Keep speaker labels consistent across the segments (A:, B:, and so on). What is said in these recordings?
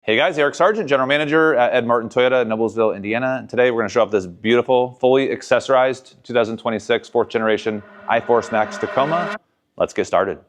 A: Hey guys, Eric Sargent, General Manager at Ed Martin Toyota in Noblesville, Indiana. And today we're going to show off this beautiful, fully accessorized 2026 fourth generation iForce Max Tacoma. Let's get started.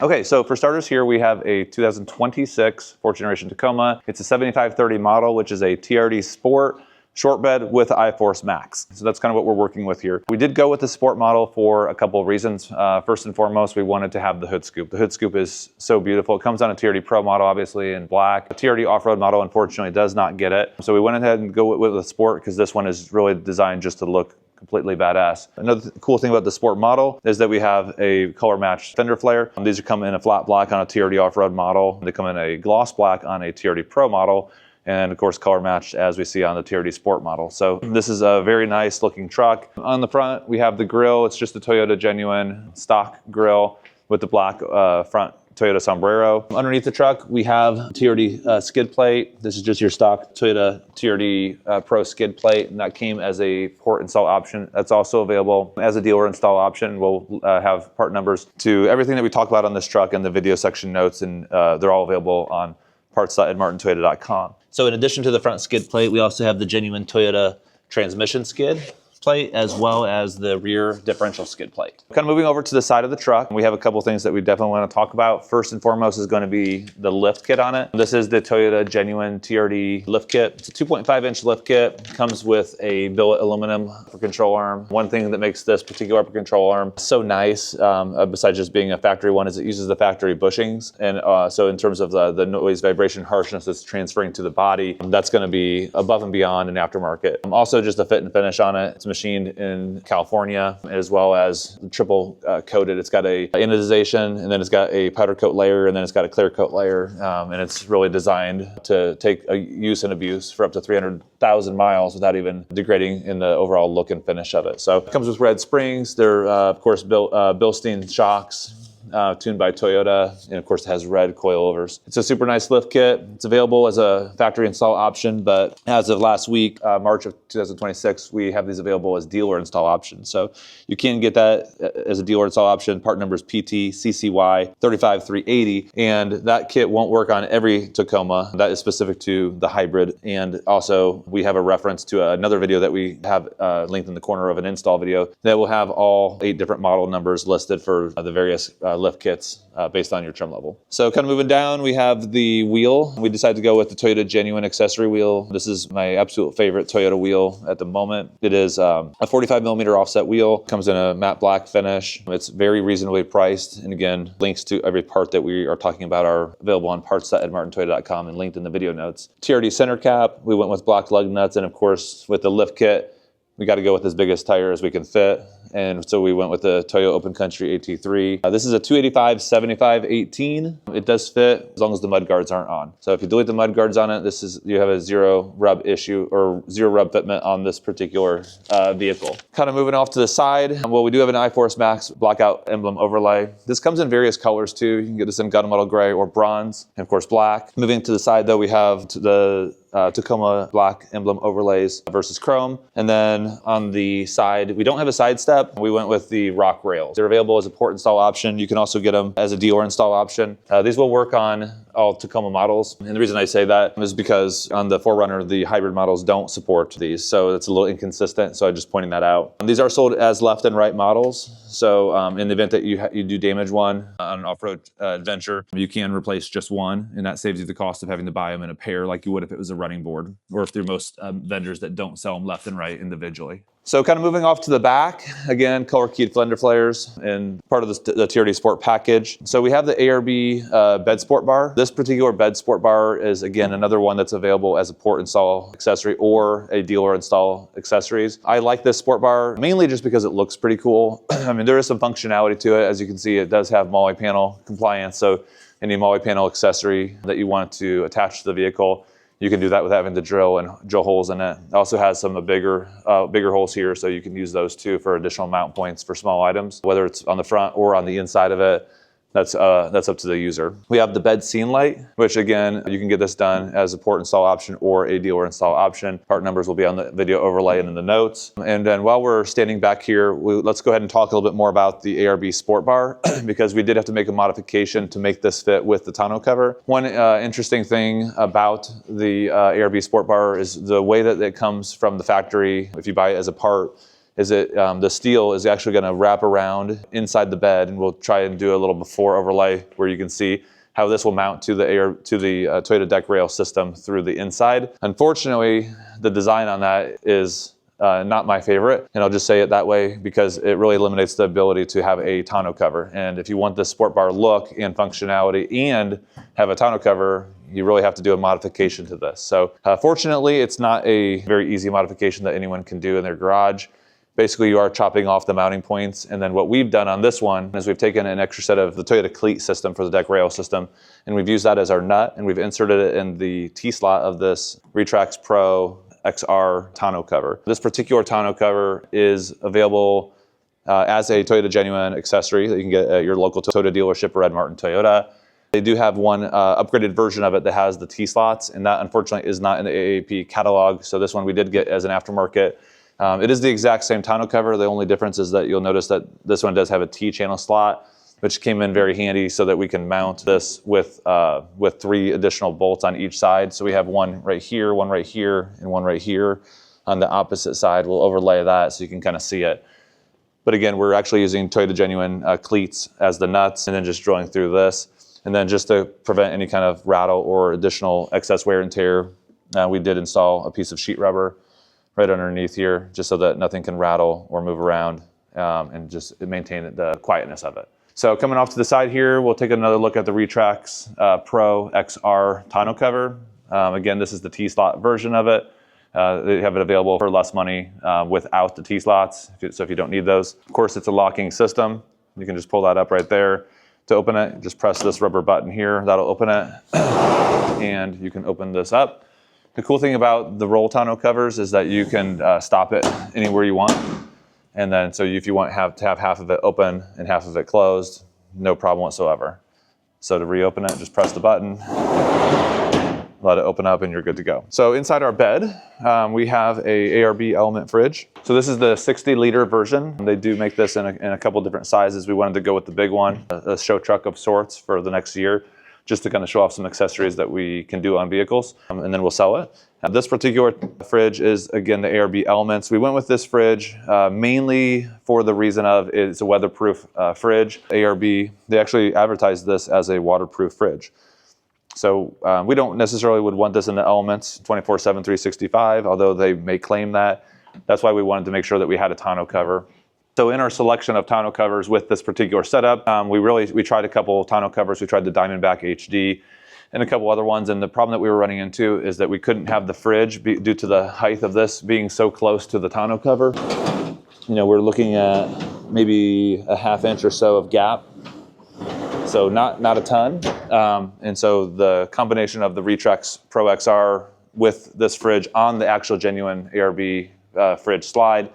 A: Okay, so for starters here we have a 2026 fourth generation Tacoma. It's a 7530 model, which is a TRD Sport short bed with iForce Max. So that's kind of what we're working with here. We did go with the Sport model for a couple of reasons. First and foremost, we wanted to have the hood scoop. The hood scoop is so beautiful. It comes on a TRD Pro model, obviously, in black. The TRD off-road model, unfortunately, does not get it. So we went ahead and go with the Sport because this one is really designed just to look completely badass. Another cool thing about the Sport model is that we have a color matched fender flare. These come in a flat black on a TRD off-road model. They come in a gloss black on a TRD Pro model. And of course color matched as we see on the TRD Sport model. So this is a very nice looking truck. On the front we have the grille. It's just a Toyota genuine stock grille with the black front Toyota sombrero. Underneath the truck we have TRD skid plate. This is just your stock Toyota TRD Pro skid plate, and that came as a port install option. That's also available as a dealer install option. We'll have part numbers to everything that we talk about on this truck in the video section notes, and they're all available on parts.edmartintoyota.com. So in addition to the front skid plate, we also have the genuine Toyota transmission skid plate, as well as the rear differential skid plate. Kind of moving over to the side of the truck, we have a couple things that we definitely want to talk about. First and foremost is going to be the lift kit on it. This is the Toyota genuine TRD lift kit. It's a 2.5-inch lift kit. Comes with a billet aluminum upper control arm. One thing that makes this particular upper control arm so nice, besides just being a factory one, is it uses the factory bushings. And so in terms of the noise, vibration, harshness that's transferring to the body, that's going to be above and beyond an aftermarket. Also just the fit and finish on it. It's machined in California, as well as triple coated. It's got a anodization, and then it's got a powder coat layer, and then it's got a clear coat layer, and it's really designed to take a use and abuse for up to 300,000 miles without even degrading in the overall look and finish of it. So it comes with red springs. They're of course Bilstein shocks, tuned by Toyota, and of course it has red coilovers. It's a super nice lift kit. It's available as a factory install option, but as of last week, March of 2026, we have these available as dealer install options. So you can get that as a dealer install option. Part number is PT CCY 35380, and that kit won't work on every Tacoma. That is specific to the hybrid. And also we have a reference to another video that we have linked in the corner of an install video that will have all 8 different model numbers listed for the various lift kits based on your trim level. So kind of moving down, we have the wheel. We decided to go with the Toyota genuine accessory wheel. This is my absolute favorite Toyota wheel at the moment. It is a 45mm offset wheel. Comes in a matte black finish. It's very reasonably priced. And again, links to every part that we are talking about are available on parts.edmartintoyota.com and linked in the video notes. TRD center cap. We went with black lug nuts, and of course with the lift kit, we got to go with as big as tire as we can fit. And so we went with the Toyota Open Country AT3. This is a 285/75/18. It does fit as long as the mud guards aren't on. So if you delete the mud guards on it, you have a zero rub issue or zero rub fitment on this particular vehicle. Kind of moving off to the side, well, we do have an iForce Max blackout emblem overlay. This comes in various colors too. You can get this in gunmetal gray or bronze, and of course black. Moving to the side though, we have the Tacoma black emblem overlays versus chrome. And then on the side, we don't have a side step. We went with the Rock Rails. They're available as a port install option. You can also get them as a dealer install option. These will work on all Tacoma models. And the reason I say that is because on the 4Runner, the hybrid models don't support these. So it's a little inconsistent. So I'm just pointing that out. These are sold as left and right models. So in the event that you do damage one on an off-road adventure, you can replace just one, and that saves you the cost of having to buy them in a pair like you would if it was a running board, or if they're most vendors that don't sell them left and right individually. So kind of moving off to the back, again, color keyed fender flares and part of the TRD Sport package. So we have the ARB bed sport bar. This particular bed sport bar is, again, another one that's available as a port install accessory or a dealer install accessories. I like this sport bar mainly just because it looks pretty cool. I mean, there is some functionality to it. As you can see, it does have multi-panel compliance. So any multi-panel accessory that you want to attach to the vehicle, you can do that without having to drill holes in it. It also has some bigger holes here, so you can use those too for additional mount points for small items, whether it's on the front or on the inside of it. That's up to the user. We have the bed scene light, which again, you can get this done as a port install option or a dealer install option. Part numbers will be on the video overlay and in the notes. And then while we're standing back here, let's go ahead and talk a little bit more about the ARB Sport Bar because we did have to make a modification to make this fit with the tonneau cover. One interesting thing about the ARB Sport Bar is the way that it comes from the factory. If you buy it as a part, is that the steel is actually going to wrap around inside the bed, and we'll try and do a little before overlay where you can see how this will mount to the Toyota deck rail system through the inside. Unfortunately, the design on that is not my favorite, and I'll just say it that way because it really eliminates the ability to have a tonneau cover. And if you want the Sport Bar look and functionality and have a tonneau cover, you really have to do a modification to this. So fortunately, it's not a very easy modification that anyone can do in their garage. Basically, you are chopping off the mounting points. And then what we've done on this one is we've taken an extra set of the Toyota cleat system for the deck rail system, and we've used that as our nut, and we've inserted it in the T-slot of this Retrax Pro XR tonneau cover. This particular tonneau cover is available as a Toyota Genuine accessory that you can get at your local Toyota dealership or Ed Martin Toyota. They do have one upgraded version of it that has the T-slots, and that unfortunately is not in the AAP catalog. So this one we did get as an aftermarket. It is the exact same tonneau cover. The only difference is that you'll notice that this one does have a T-channel slot, which came in very handy so that we can mount this with 3 additional bolts on each side. So we have one right here, and one right here. On the opposite side, we'll overlay that so you can kind of see it. But again, we're actually using Toyota Genuine cleats as the nuts, and then just drilling through this. And then just to prevent any kind of rattle or additional excess wear and tear, we did install a piece of sheet rubber right underneath here, just so that nothing can rattle or move around, and just maintain the quietness of it. So coming off to the side here, we'll take another look at the Retrax Pro XR tonneau cover. Again, this is the T-slot version of it. They have it available for less money without the T-slots, so if you don't need those. Of course, it's a locking system. You can just pull that up right there. To open it, just press this rubber button here. That'll open it, and you can open this up. The cool thing about the roll tonneau covers is that you can stop it anywhere you want. And then, so if you want to have half of it open and half of it closed, no problem whatsoever. So to reopen it, just press the button, let it open up, and you're good to go. So inside our bed, we have a ARB Element fridge. So this is the 60-liter version. They do make this in a couple different sizes. We wanted to go with the big one, a show truck of sorts for the next year, just to kind of show off some accessories that we can do on vehicles, and then we'll sell it. This particular fridge is, again, the ARB Elements. We went with this fridge mainly for the reason of it's a weatherproof fridge. ARB, they actually advertise this as a waterproof fridge. So we don't necessarily would want this in the Elements 24/7, 365, although they may claim that. That's why we wanted to make sure that we had a tonneau cover. So in our selection of tonneau covers with this particular setup, we tried a couple tonneau covers. We tried the Diamondback HD and a couple other ones. And the problem that we were running into is that we couldn't have the fridge due to the height of this being so close to the tonneau cover. You know, we're looking at maybe a ½ inch or so of gap. So not a ton. And so the combination of the Retrax Pro XR with this fridge on the actual genuine ARB fridge slide,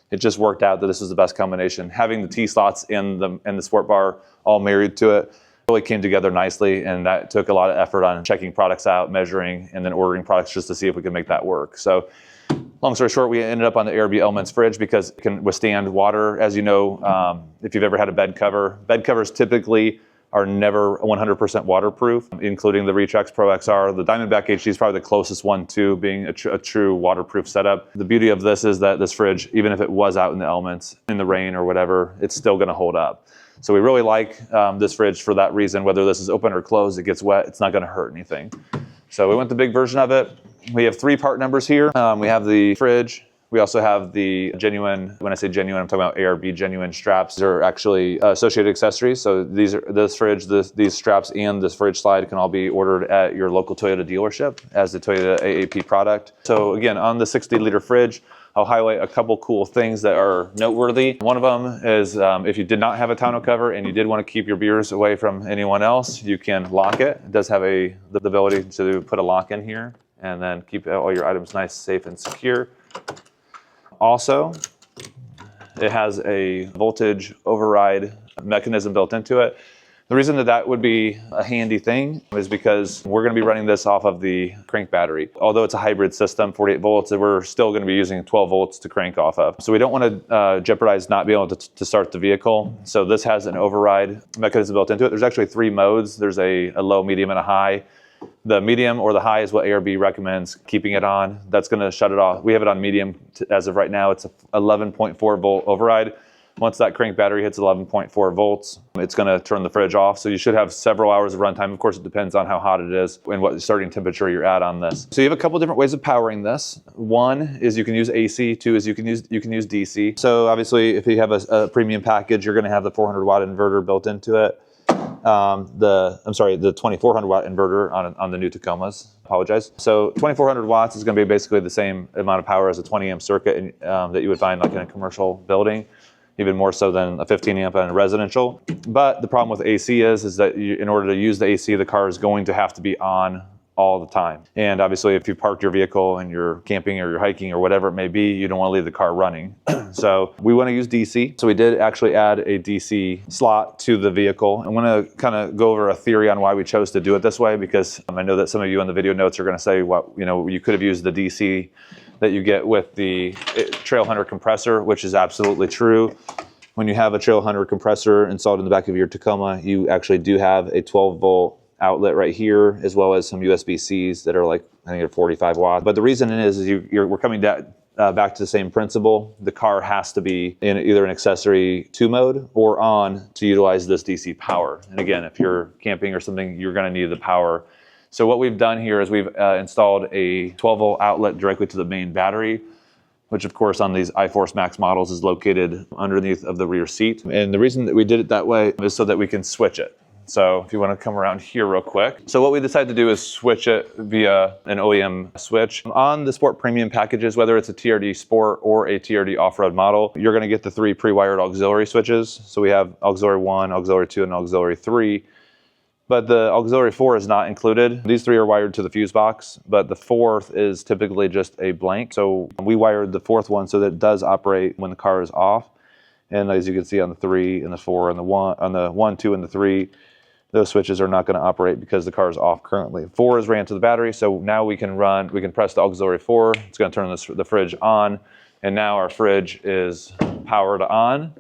A: it just worked out that this is the best combination. Having the T-slots and the Sport Bar all married to it really came together nicely, and that took a lot of effort on checking products out, measuring, and then ordering products just to see if we could make that work. So long story short, we ended up on the ARB Elements fridge because it can withstand water. As you know, if you've ever had a bed covers typically are never 100% waterproof, including the Retrax Pro XR. The Diamondback HD is probably the closest one to being a true waterproof setup. The beauty of this is that this fridge, even if it was out in the elements, in the rain or whatever, it's still gonna hold up. So we really like this fridge for that reason. Whether this is open or closed, it gets wet, it's not gonna hurt anything. So we went the big version of it. We have 3 part numbers here. We have the fridge. We also have the genuine, when I say genuine, I'm talking about ARB genuine straps. They're actually associated accessories. So this fridge, these straps, and this fridge slide can all be ordered at your local Toyota dealership as the Toyota AAP product. So again, on the 60-liter fridge, I'll highlight a couple cool things that are noteworthy. One of them is if you did not have a tonneau cover and you did want to keep your beers away from anyone else, you can lock it. It does have the ability to put a lock in here and then keep all your items nice, safe, and secure. Also, it has a voltage override mechanism built into it. The reason that that would be a handy thing is because we're going to be running this off of the crank battery. Although it's a hybrid system, 48 volts, we're still going to be using 12 volts to crank off of. So we don't want to jeopardize not being able to start the vehicle. So this has an override mechanism built into it. There's actually 3 modes. There's a low, medium, and a high. The medium or the high is what ARB recommends keeping it on. That's going to shut it off. We have it on medium as of right now. It's a 11.4 volt override. Once that crank battery hits 11.4 volts, it's going to turn the fridge off. So you should have several hours of runtime. Of course, it depends on how hot it is and what starting temperature you're at on this. So you have a couple different ways of powering this. One is you can use AC. Two is you can use DC. So obviously, if you have a premium package, you're going to have the 400 watt inverter built into it. The 2400 watt inverter on the new Tacomas. Apologize. So 2400 watts is going to be basically the same amount of power as a 20 amp circuit that you would find like in a commercial building. Even more so than a 15 amp on a residential. But the problem with AC is that in order to use the AC, the car is going to have to be on all the time. And obviously, if you parked your vehicle and you're camping or you're hiking or whatever it may be, you don't want to leave the car running. So we want to use DC. So we did actually add a DC slot to the vehicle. I want to kind of go over a theory on why we chose to do it this way, because I know that some of you in the video notes are going to say, well, you could have used the DC that you get with the Trailhunter compressor, which is absolutely true. When you have a Trailhunter compressor installed in the back of your Tacoma, you actually do have a 12 volt outlet right here, as well as some USB-Cs that are like, I think, 45 watts. But the reason is we're coming back to the same principle. The car has to be in either an accessory 2 mode or on to utilize this DC power. And again, if you're camping or something, you're going to need the power. So what we've done here is we've installed a 12 volt outlet directly to the main battery, which of course on these iForce Max models is located underneath of the rear seat. And the reason that we did it that way is so that we can switch it. So if you want to come around here real quick. So what we decided to do is switch it via an OEM switch. On the Sport Premium packages, whether it's a TRD Sport or a TRD Off-Road model, you're going to get the 3 pre-wired auxiliary switches. So we have auxiliary 1, auxiliary 2, and auxiliary 3. But the auxiliary 4 is not included. These 3 are wired to the fuse box, but the 4th is typically just a blank. So we wired the 4th one so that it does operate when the car is off. And as you can see on the 3 and the 4 and the 1, on the 1, 2, and the 3, those switches are not going to operate because the car is off currently. 4 is ran to the battery, so now we can press the auxiliary 4. It's going to turn the fridge on, and now our fridge is powered on.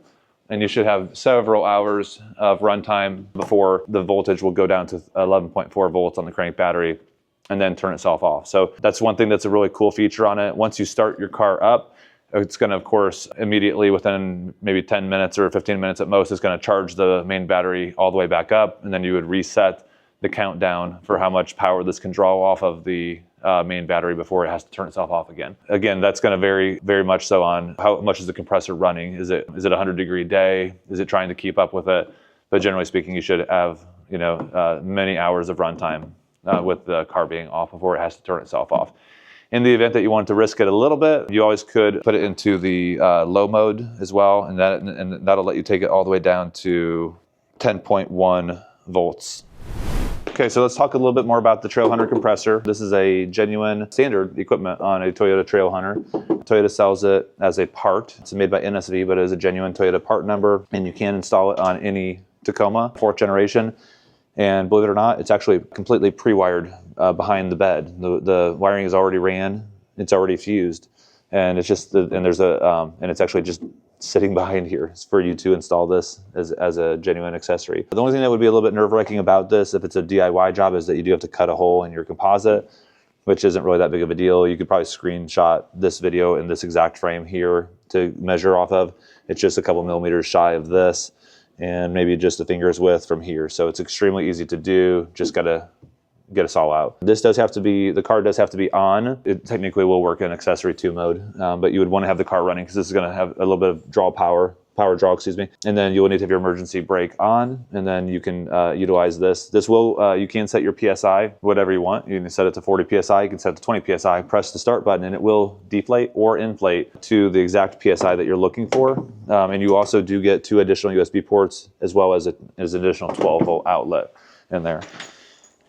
A: And you should have several hours of runtime before the voltage will go down to 11.4 volts on the crank battery and then turn itself off. So that's one thing that's a really cool feature on it. Once you start your car up, it's going to, of course, immediately within maybe 10 minutes or 15 minutes at most, it's going to charge the main battery all the way back up. And then you would reset the countdown for how much power this can draw off of the main battery before it has to turn itself off again. Again, that's going to vary very much so on how much is the compressor running. Is it a 100-degree day? Is it trying to keep up with it? But generally speaking, you should have many hours of runtime with the car being off before it has to turn itself off. In the event that you wanted to risk it a little bit, you always could put it into the low mode as well, and that'll let you take it all the way down to 10.1 volts. Okay, so let's talk a little bit more about the Trailhunter compressor. This is a genuine standard equipment on a Toyota Trailhunter. Toyota sells it as a part. It's made by NSV, but it is a genuine Toyota part number, and you can install it on any Tacoma, 4th generation. And believe it or not, it's actually completely pre-wired behind the bed. The wiring is already ran, it's already fused, and it's just and it's actually just sitting behind here for you to install this as a genuine accessory. The only thing that would be a little bit nerve-wracking about this, if it's a DIY job, is that you do have to cut a hole in your composite, which isn't really that big of a deal. You could probably screenshot this video in this exact frame here to measure off of. It's just a couple millimeters shy of this, and maybe just a finger's width from here. So it's extremely easy to do. Just gotta get us all out. This does have to be, the car does have to be on. It technically will work in accessory 2 mode, but you would want to have the car running because this is going to have a little bit of power draw, excuse me. And then you will need to have your emergency brake on, and then you can utilize this. This will, you can set your PSI, whatever you want. You can set it to 40 PSI, you can set it to 20 PSI, press the start button, and it will deflate or inflate to the exact PSI that you're looking for. And you also do get 2 additional USB ports as well as an additional 12 volt outlet in there.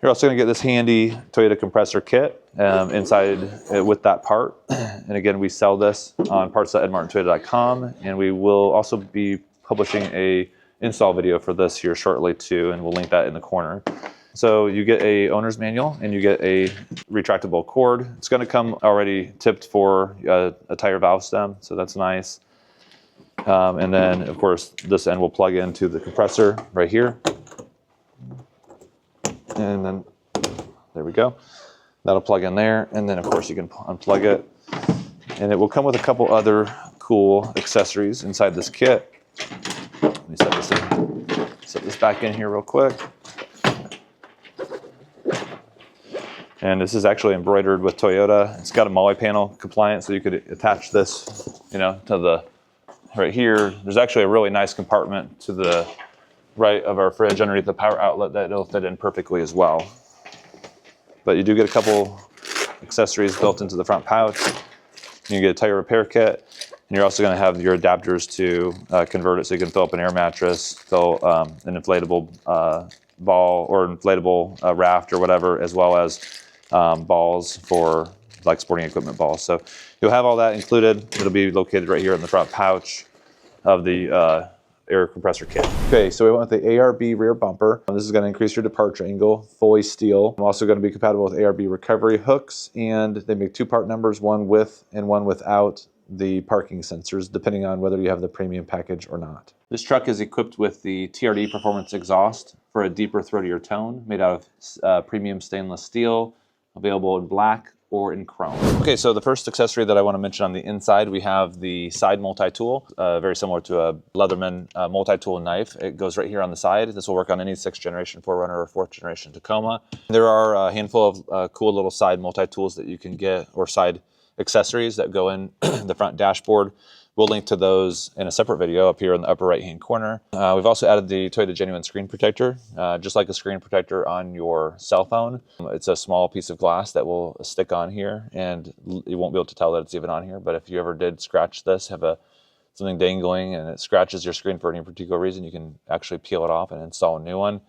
A: You're also going to get this handy Toyota compressor kit inside with that part. And again, we sell this on parts.edmartintoyota.com, and we will also be publishing a install video for this here shortly too, and we'll link that in the corner. So you get a owner's manual and you get a retractable cord. It's going to come already tipped for a tire valve stem, so that's nice. And then, of course, this end will plug into the compressor right here. And then, there we go. That'll plug in there. And then, of course, you can unplug it. And it will come with a couple other cool accessories inside this kit. Let me set this back in here real quick. And this is actually embroidered with Toyota. It's got a multi-panel compliant, so you could attach this, you know, to the right here. There's actually a really nice compartment to the right of our fridge underneath the power outlet that it'll fit in perfectly as well. But you do get a couple accessories built into the front pouch. You get a tire repair kit, and you're also going to have your adapters to convert it so you can fill up an air mattress, fill an inflatable ball or inflatable raft or whatever, as well as balls for like sporting equipment balls. So you'll have all that included. It'll be located right here in the front pouch of the air compressor kit. Okay, so we went with the ARB rear bumper. This is going to increase your departure angle, fully steel. I'm also going to be compatible with ARB recovery hooks, and they make two part numbers, one with and one without the parking sensors, depending on whether you have the premium package or not. This truck is equipped with the TRD Performance exhaust for a deeper, throatier tone, made out of premium stainless steel, available in black or in chrome. Okay, so the first accessory that I want to mention on the inside, we have the side multi-tool, very similar to a Leatherman multi-tool knife. It goes right here on the side. This will work on any 6th generation 4Runner or 4th generation Tacoma. There are a handful of cool little side multi-tools that you can get, or side accessories that go in the front dashboard. We'll link to those in a separate video up here in the upper right-hand corner. We've also added the Toyota Genuine screen protector, just like a screen protector on your cell phone. It's a small piece of glass that will stick on here, and you won't be able to tell that it's even on here. But if you ever did scratch this, have something dangling, and it scratches your screen for any particular reason, you can actually peel it off and install a new one.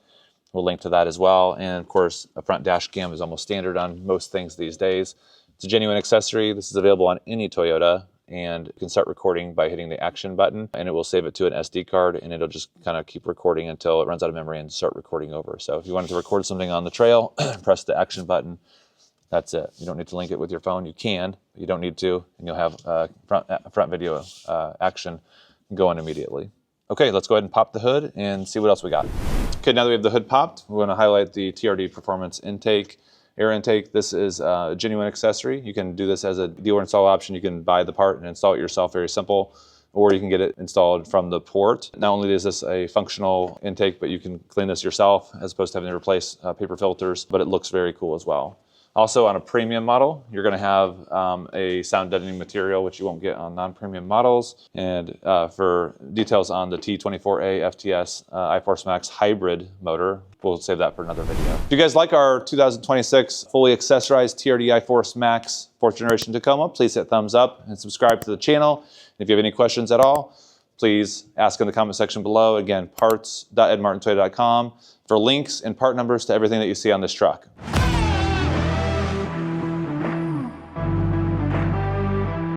A: We'll link to that as well. And of course, a front dash cam is almost standard on most things these days. It's a genuine accessory. This is available on any Toyota, and you can start recording by hitting the action button, and it will save it to an SD card, and it'll just kind of keep recording until it runs out of memory and start recording over. So if you wanted to record something on the trail, press the action button. That's it. You don't need to link it with your phone. You can, but you don't need to, and you'll have front video action going immediately. Okay, let's go ahead and pop the hood and see what else we got. Okay, now that we have the hood popped, we want to highlight the TRD Performance Air Intake. This is a genuine accessory. You can do this as a dealer install option. You can buy the part and install it yourself, very simple, or you can get it installed from the port. Not only is this a functional intake, but you can clean this yourself as opposed to having to replace paper filters, but it looks very cool as well. Also, on a premium model, you're going to have a sound deadening material, which you won't get on non-premium models. And for details on the T24A FTS iForce Max hybrid motor, we'll save that for another video. If you guys like our 2026 fully accessorized TRD iForce Max 4th generation Tacoma, please hit thumbs up and subscribe to the channel. If you have any questions at all, please ask in the comment section below. Again, parts.edmartintoyota.com for links and part numbers to everything that you see on this truck.